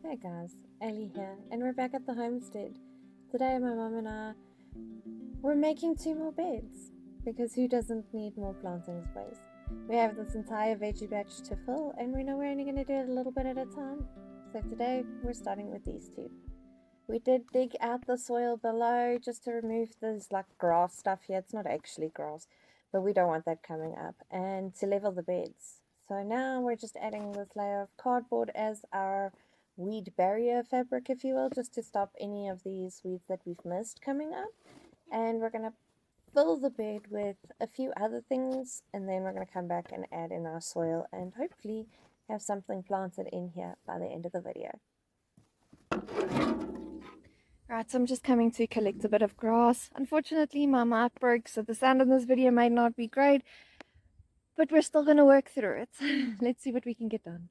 Hey guys, Ellie here, and we're back at the homestead. Today, my mum and I we're making 2 more beds because who doesn't need more planting space? We have this entire veggie batch to fill, and we know we're only going to do it a little bit at a time. So today, we're starting with these two. We did dig out the soil below just to remove this like grass stuff here. It's not actually grass, but we don't want that coming up, and to level the beds. So now we're just adding this layer of cardboard as our weed barrier fabric, if you will, just to stop any of these weeds that we've missed coming up. And we're going to fill the bed with a few other things, and then we're going to come back and add in our soil and hopefully have something planted in here by the end of the video. Right, so I'm just coming to collect a bit of grass. Unfortunately, my mic broke, so the sound in this video might not be great, but we're still going to work through it. Let's see what we can get done.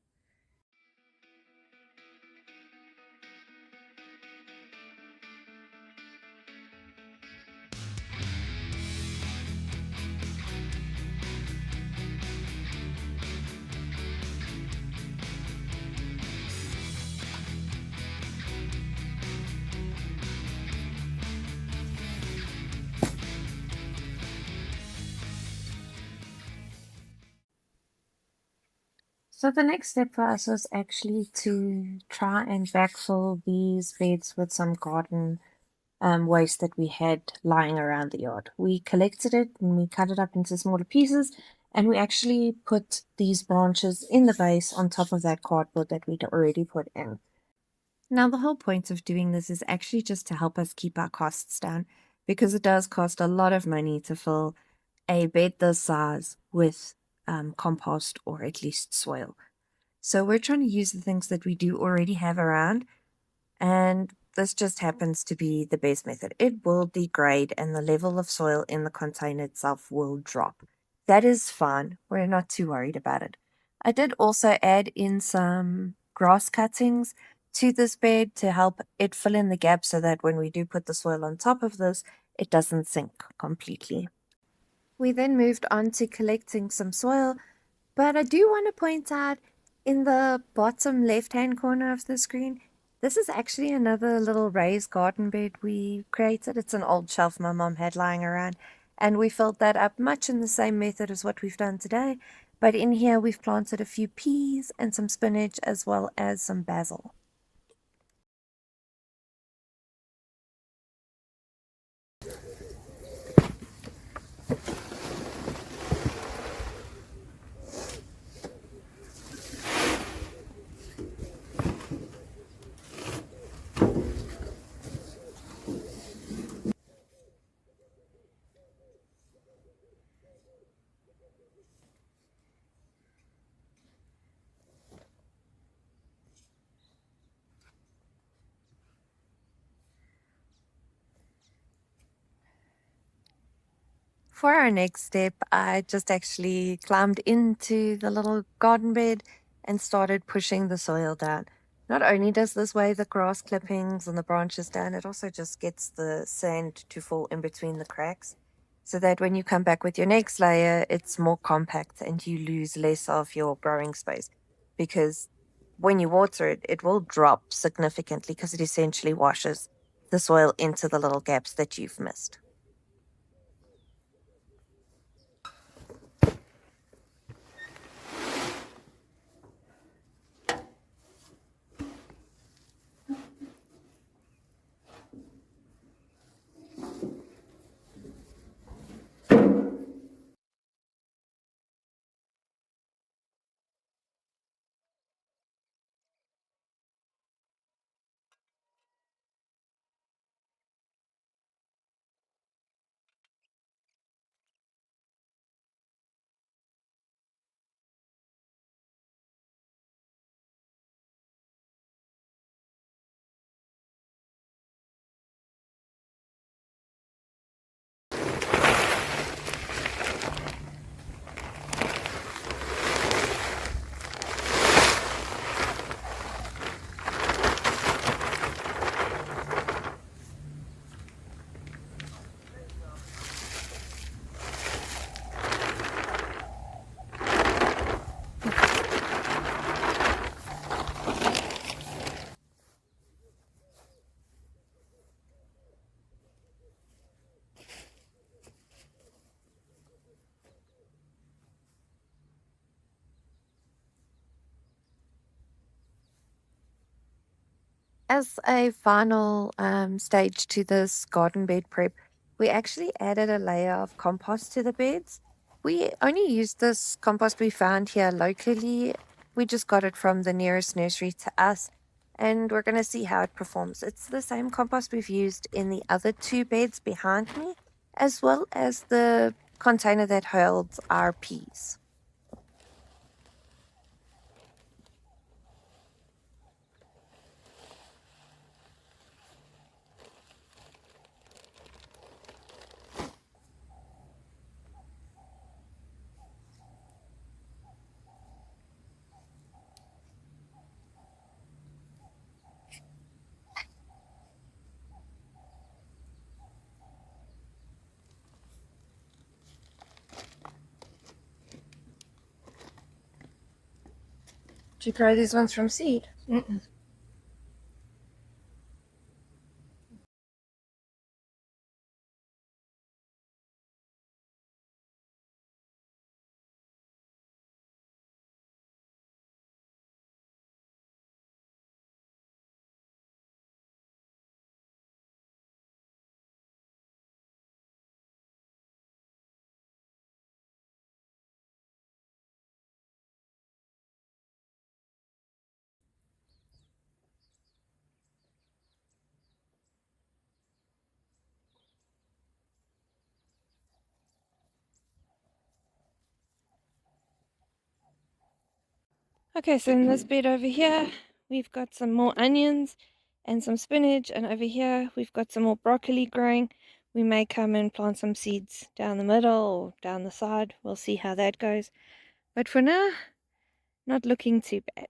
So the next step for us was actually to try and backfill these beds with some garden waste that we had lying around the yard. We collected it and we cut it up into smaller pieces, and we actually put these branches in the base on top of that cardboard that we'd already put in. Now, the whole point of doing this is actually just to help us keep our costs down, because it does cost a lot of money to fill a bed this size with compost or at least soil. So we're trying to use the things that we do already have around, and this just happens to be the best method. It will degrade and the level of soil in the container itself will drop. That is fine. We're not too worried about it. I did also add in some grass cuttings to this bed to help it fill in the gap so that when we do put the soil on top of this, it doesn't sink completely. We then moved on to collecting some soil, but I do want to point out in the bottom left-hand corner of the screen, this is actually another little raised garden bed we created. It's an old shelf my mom had lying around, and we filled that up much in the same method as what we've done today. But in here, we've planted a few peas and some spinach as well as some basil. For our next step, I just actually climbed into the little garden bed and started pushing the soil down. Not only does this weigh the grass clippings and the branches down, it also just gets the sand to fall in between the cracks, so that when you come back with your next layer, it's more compact and you lose less of your growing space. Because when you water it, it will drop significantly because it essentially washes the soil into the little gaps that you've missed. As a final stage to this garden bed prep, we actually added a layer of compost to the beds. We only used this compost we found here locally. We just got it from the nearest nursery to us, and we're going to see how it performs. It's the same compost we've used in the other two beds behind me, as well as the container that holds our peas. Did you grow these ones from seed? Mm-mm. Okay, so in this bed over here, we've got some more onions and some spinach, and over here we've got some more broccoli growing. We may come and plant some seeds down the middle or down the side. We'll see how that goes. But for now, not looking too bad.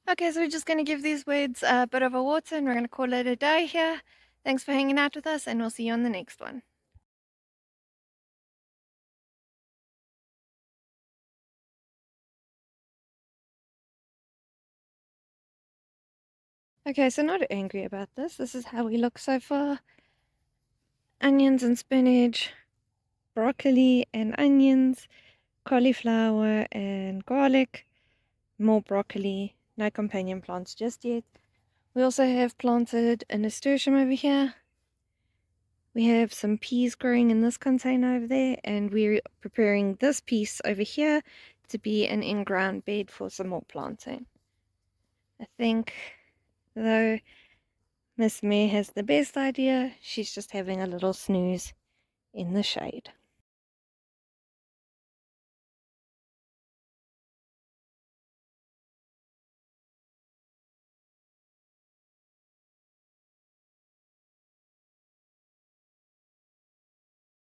Okay, so we're just going to give these weeds a bit of a water and we're going to call it a day here. Thanks for hanging out with us, and we'll see you on the next one. Okay, so not angry about this. This is how we look so far. Onions and spinach, broccoli and onions, cauliflower and garlic, more broccoli, no companion plants just yet. We also have planted a nasturtium over here. We have some peas growing in this container over there, and we're preparing this piece over here to be an in-ground bed for some more planting. I think, though, Miss May has the best idea. She's just having a little snooze in the shade.